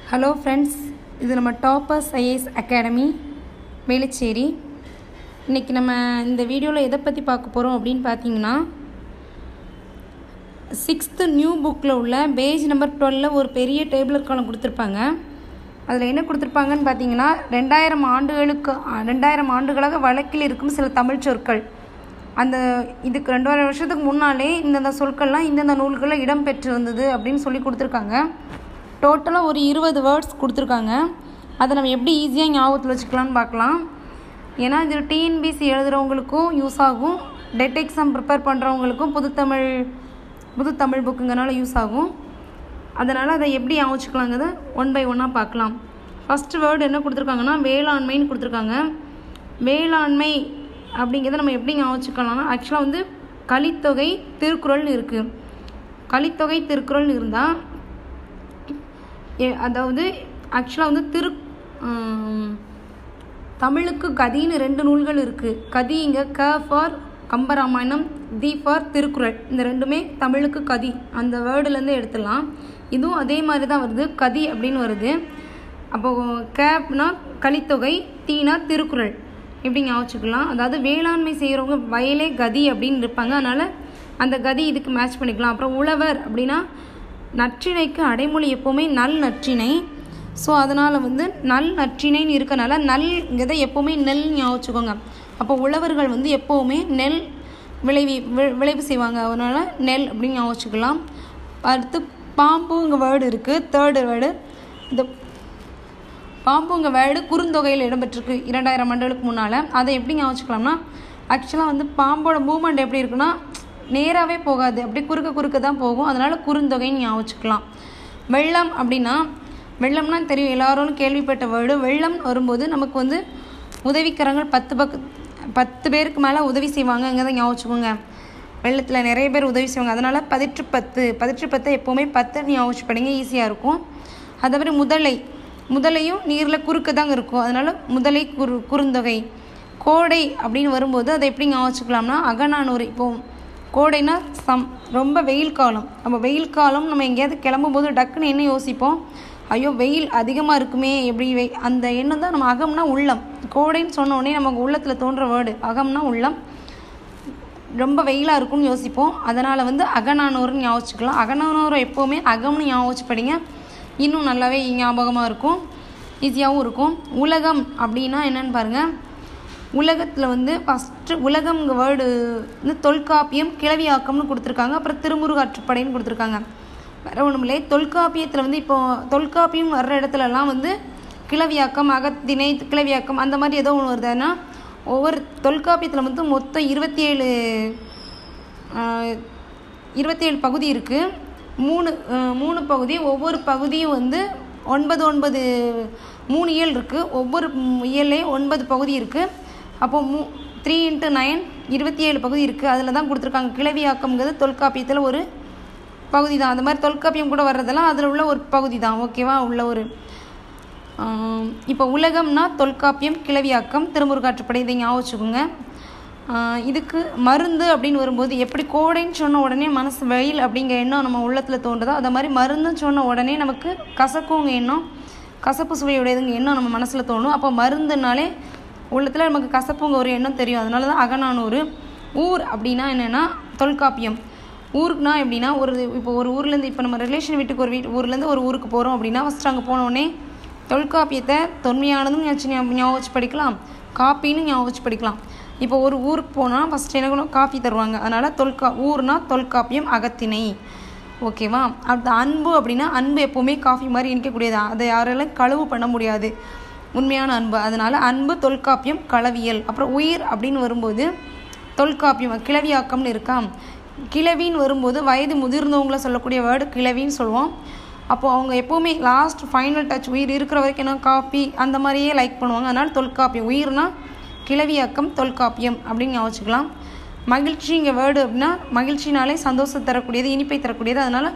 Hello friends, இது நம்ம toppers IAS academy Velachery. இன்றைக்கி நம்ம இந்த வீடியோவில் எதை பற்றி பார்க்க போகிறோம் அப்படின்னு பார்த்தீங்கன்னா, 6th நியூ புக்கில் உள்ள பேஜ் நம்பர் 12 ஒரு பெரிய டேபிளர் காலம் கொடுத்துருப்பாங்க. அதில் என்ன கொடுத்துருப்பாங்கன்னு பார்த்தீங்கன்னா, 2000 ஆண்டுகளாக வழக்கில் இருக்கும் சில தமிழ் சொற்கள். அந்த இதுக்கு 2000 வருஷத்துக்கு முன்னாலே இந்தந்த சொற்கள்லாம் இந்தந்த நூல்களில் இடம்பெற்றிருந்தது அப்படின்னு சொல்லி கொடுத்துருக்காங்க. டோட்டலாக ஒரு 20 வேர்ட்ஸ் கொடுத்துருக்காங்க. அதை நம்ம எப்படி ஈஸியாக ஞாபகத்தில் வச்சுக்கலான்னு பார்க்கலாம். ஏன்னா இது டிஎன்பிசி எழுதுகிறவங்களுக்கும் யூஸ் ஆகும், டெட் எக்ஸாம் ப்ரிப்பேர் பண்ணுறவங்களுக்கும் புது தமிழ் புக்குங்கனால யூஸ் ஆகும். அதனால் அதை எப்படி ஞாபகம் வச்சுக்கலாங்கிறத ஒன் பை ஒன்னாக பார்க்கலாம். ஃபஸ்ட்டு வேர்டு என்ன கொடுத்துருக்காங்கன்னா, வேளாண்மைன்னு கொடுத்துருக்காங்க. வேளாண்மை அப்படிங்கிறத நம்ம எப்படி ஞாபகம் வச்சுக்கலாம்னா, ஆக்சுவலாக வந்து கலித்தொகை திருக்குறள்னு இருக்குது. கலித்தொகை திருக்குறள்னு இருந்தால் அதாவது ஆக்சுவலாக வந்து தமிழுக்கு கதின்னு 2 நூல்கள் இருக்குது. கதி இங்கே க for Kambaramayanam, the for Thirukkural. இந்த ரெண்டுமே தமிழுக்கு கதி, அந்த வேர்டுலேருந்து எடுத்துடலாம். இதுவும் அதே மாதிரி தான் வருது, கதி அப்படின்னு வருது. அப்போது கேப்னா கலித்தொகை, தீனா திருக்குறள், இப்படி ஞாபகம். அதாவது வேளாண்மை செய்கிறவங்க வயலே கதி அப்படின்னு இருப்பாங்க, அதனால் அந்த கதி இதுக்கு மேட்ச் பண்ணிக்கலாம். அப்புறம் உழவர் அப்படின்னா நற்றிணைக்கு அடைமொழி எப்போவுமே நல் நற்றிணை. ஸோ அதனால் வந்து நல் நற்றிணைன்னு இருக்கனால நல்ங்கிறத எப்போவுமே நெல் ஞாபகம். அப்போ உழவர்கள் வந்து எப்போவுமே நெல் விளைவு செய்வாங்க, அதனால் நெல் அப்படின்னு ஞாபகம். அடுத்து பாம்புங்க வேர்டு இருக்குது, தேர்டு வேர்டு. இந்த பாம்புங்க வேர்டு குறுந்தொகையில் இடம்பெற்றிருக்கு 2000 ஆண்டுகளுக்கு முன்னால். அதை எப்படி ஞாபகம்? ஆக்சுவலாக வந்து பாம்போட மூமெண்ட் எப்படி இருக்குன்னா, நேராகவே போகாது, அப்படி குறுக்க தான் போகும், அதனால் குறுந்தொகைன்னு ஞாபகம். வெள்ளம் அப்படின்னா, வெள்ளம்னா தெரியும், எல்லாரும் கேள்விப்பட்ட வேர்டு. வெள்ளம் வரும்போது நமக்கு வந்து உதவிக்கரங்கள் 10 பேருக்கு மேலே உதவி செய்வாங்கங்கிறத ஞாபகம். வெள்ளத்தில் நிறைய பேர் உதவி செய்வாங்க, அதனால் 10 எப்போவுமே 10 ஞாபகம் படிங்க, ஈஸியாக இருக்கும். அதே மாதிரி முதலையும் நீரில் குறுக்க தாங்க இருக்கும், அதனால் முதலை குறுந்தொகை. கோடை அப்படின்னு வரும்போது அதை எப்படி ஞாபகம்? அகநானூறு. இப்போது கோடைனா ரொம்ப வெயில் காலம். நம்ம வெயில் காலம் நம்ம எங்கேயாவது கிளம்பும்போது டக்குன்னு என்ன யோசிப்போம்? ஐயோ வெயில் அதிகமாக இருக்குமே, எப்படி அந்த எண்ணம் தான் நம்ம அகம்னா உள்ளம். கோடைன்னு சொன்ன உடனே நமக்கு உள்ளத்தில் தோன்ற வேர்டு அகம்னா உள்ளம். ரொம்ப வெயிலாக இருக்கும்னு யோசிப்போம், அதனால் வந்து அகநானூறுன்னு ஞாபகம். அகநானூறு எப்போவுமே அகம்னு ஞாபகம் படிங்க, இன்னும் நல்லாவே ஞாபகமாக இருக்கும், ஈஸியாகவும் இருக்கும். உலகம் அப்படின்னா என்னென்னு பாருங்கள். உலகத்தில் வந்து ஃபஸ்ட்டு உலகம்ங்க வேர்டு வந்து தொல்காப்பியம், கிளவியாக்கம்னு கொடுத்துருக்காங்க. அப்புறம் திருமுருகாற்றுப்படைன்னு கொடுத்துருக்காங்க. வேறு ஒன்றும் இல்லை, தொல்காப்பியத்தில் வந்து இப்போது தொல்காப்பியம் வர்ற இடத்துலலாம் வந்து கிளவியாக்கம், அகத்திணை, கிளவியாக்கம் அந்த மாதிரி ஏதோ ஒன்று வருதுன்னா, ஒவ்வொரு தொல்காப்பியத்தில் வந்து மொத்தம் 27 பகுதி இருக்குது. 3 பகுதி, ஒவ்வொரு பகுதியும் வந்து 9 3 இயல் இருக்குது. ஒவ்வொரு இயல்லையும் 9 பகுதி இருக்குது. அப்போது 3 × 9 27 பகுதி இருக்குது. அதில் தான் கொடுத்துருக்காங்க. கிளவியாக்கம்ங்கிறது தொல்காப்பியத்தில் ஒரு பகுதி தான். அந்த மாதிரி தொல்காப்பியம் கூட வர்றதெல்லாம் அதில் உள்ள ஒரு பகுதி தான், ஓகேவா? உள்ள ஒரு இப்போ உலகம்னா தொல்காப்பியம், கிளவியாக்கம், திருமுருகாற்றுப்படை, இதை ஞாபகம் வச்சுக்கோங்க. இதுக்கு மருந்து அப்படின்னு வரும்போது எப்படி கோடைன்னு சொன்ன உடனே மனசு வெயில் அப்படிங்கிற எண்ணம் நம்ம உள்ளத்தில் தோன்றுதோ, அதை மாதிரி மருந்துன்னு சொன்ன உடனே நமக்கு கசக்குங்க எண்ணம், கசப்பு சுவையுடையதுங்க எண்ணம் நம்ம மனசில் தோணும். அப்போ மருந்துனாலே உள்ளத்தில் நமக்கு கசப்புங்க ஒரு எண்ணம் தெரியும், அதனால தான் அகநானூறு. ஊர் அப்படின்னா என்னென்னா தொல்காப்பியம். ஊருக்குனா எப்படின்னா, இப்போ ஒரு ஊர்லேருந்து, இப்போ நம்ம ரிலேஷன் வீட்டுக்கு ஒரு ஊர்லேருந்து ஒரு ஊருக்கு போகிறோம் அப்படின்னா, ஃபஸ்ட்டு அங்கே போனோடனே தொல்காப்பியத்தை தொன்மையானதும் ஞாபகம் வச்சு படிக்கலாம், காப்பின்னு ஞாபகம் வச்சு படிக்கலாம். இப்போ ஒரு ஊருக்கு போனால் ஃபஸ்ட்டு என்ன காப்பி தருவாங்க, அதனால் ஊர்னா தொல்காப்பியம், அகத்திணை, ஓகேவா? அடுத்து அன்பு அப்படின்னா, அன்பு எப்போவுமே காஃபி மாதிரி இனிக்கக்கூடியது, அதை யாராலும் களவு பண்ண முடியாது, உண்மையான அன்பு, அதனால் அன்பு தொல்காப்பியம், களவியல். அப்புறம் உயிர் அப்படின்னு வரும்போது தொல்காப்பியம், கிளவியாக்கம்னு இருக்கா. கிளவின்னு வரும்போது வயது முதிர்ந்தவங்கள சொல்லக்கூடிய வேர்டு கிளவின்னு சொல்லுவோம். அப்போது அவங்க எப்போவுமே லாஸ்ட் ஃபைனல் டச் உயிர் இருக்கிற வரைக்கும் என்ன காப்பி அந்த மாதிரியே லைக் பண்ணுவாங்க, அதனால் தொல்காப்பியம். உயிர்னா கிளவியாக்கம், தொல்காப்பியம் அப்படின்னு ஞாபகம். மகிழ்ச்சிங்க வேர்டு அப்படின்னா, மகிழ்ச்சினாலே சந்தோஷம் தரக்கூடியது, இனிப்பை தரக்கூடியது, அதனால்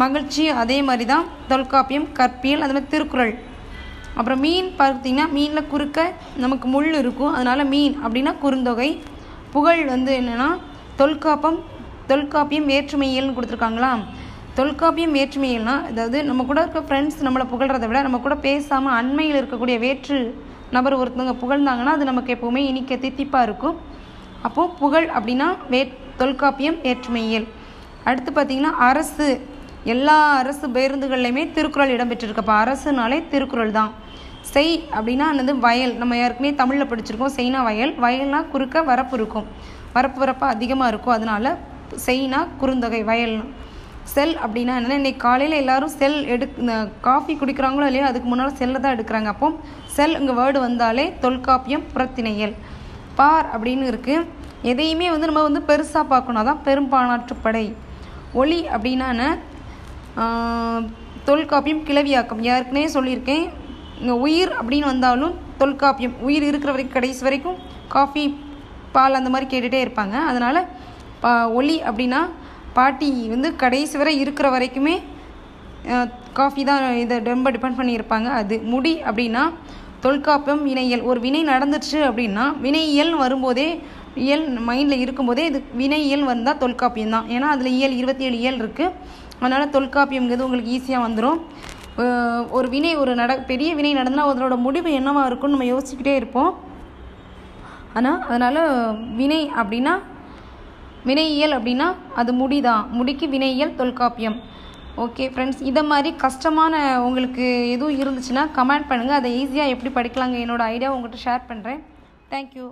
மகிழ்ச்சி அதே மாதிரி தான் தொல்காப்பியம், கற்பியல், அது மாதிரி திருக்குறள். அப்புறம் மீன் பார்த்திங்கன்னா, மீனில் குறுக்க நமக்கு முள் இருக்கும், அதனால் மீன் அப்படின்னா குறுந்தொகை. புகழ் வந்து என்னென்னா தொல்காப்பியம் வேற்றுமையியல்னு கொடுத்துருக்காங்களா. தொல்காப்பியம் வேற்றுமையியல்னால், அதாவது நம்ம கூட இருக்க ஃப்ரெண்ட்ஸ் நம்மளை புகழ்கிறத விட நம்ம கூட பேசாமல் அண்மையில் இருக்கக்கூடிய வேற்று நபர் ஒருத்தவங்க புகழ்ந்தாங்கன்னா அது நமக்கு எப்போவுமே இனிக்க தித்திப்பாக இருக்கும். அப்போது புகழ் அப்படின்னா தொல்காப்பியம் வேற்றுமையியல். அடுத்து பார்த்திங்கன்னா அரசு, எல்லா அரசு பேருந்துகள்லையுமே திருக்குறள் இடம்பெற்றிருக்கு. அப்போ அரசுனாலே திருக்குறள் தான். செய் அப்படின்னா என்னது? வயல். நம்ம ஏற்கனவே தமிழில் படிச்சிருக்கோம். செய்னா வயல், வயல்னா குறுக்க வரப்பு இருக்கும், வரப்பு அதிகமாக இருக்கும், அதனால செய்னா குறுந்தொகை வயல்னா. செல் அப்படின்னா என்னென்னா, இன்றைக்கி காலையில் எல்லோரும் செல் காஃபி குடிக்கிறாங்களோ இல்லையோ அதுக்கு முன்னால் செல்லை தான் எடுக்கிறாங்க. அப்போ செல் இங்கே வேர்டு வந்தாலே தொல்காப்பியம் புறத்திணையல். பார் அப்படின்னு இருக்குது. எதையுமே நம்ம பெருசாக பார்க்கணும், அதான் பெரும்பாலாற்றுப்படை. ஒளி அப்படின்னா தொல்காப்பியம் கிளவியாக்கம். ஏற்கனவே சொல்லியிருக்கேன், இங்கே உயிர் அப்படின்னு வந்தாலும் தொல்காப்பியம். உயிர் இருக்கிற வரைக்கும் கடைசி வரைக்கும் காஃபி பால் அந்த மாதிரி கேட்டுகிட்டே இருப்பாங்க. அதனால் ஒளி அப்படின்னா பாட்டி கடைசி வரை இருக்கிற வரைக்குமே காஃபி தான் இதை ரொம்ப டிபெண்ட் பண்ணியிருப்பாங்க. அது முடி அப்படின்னா தொல்காப்பியம் வினையியல். ஒரு வினை நடந்துச்சு அப்படின்னா வினையியல் வரும்போதே, இயல் மைண்டில் இருக்கும்போதே இது வினையியல் வந்தால் தொல்காப்பியம் தான். ஏன்னா அதில் 27 இயல் இருக்குது. அதனால் தொல்காப்பியம்ங்கிறது உங்களுக்கு ஈஸியாக வந்துடும். ஒரு வினை பெரிய வினை நடந்தால் அதனோட முடிவு என்னவாக இருக்கும்னு நம்ம யோசிச்சுக்கிட்டே இருப்போம். அதனால் வினை அப்படின்னா வினையியல் அப்படின்னா அது முடிதான். முடிக்கு வினையியல் தொல்காப்பியம். ஓகே ஃப்ரெண்ட்ஸ், இதை மாதிரி கஷ்டமான உங்களுக்கு எதுவும் இருந்துச்சுன்னா கமெண்ட் பண்ணுங்கள். அதை ஈஸியாக எப்படி படிக்கலாங்க என்னோடய ஐடியா உங்கள்கிட்ட ஷேர் பண்ணுறேன். தேங்க்யூ.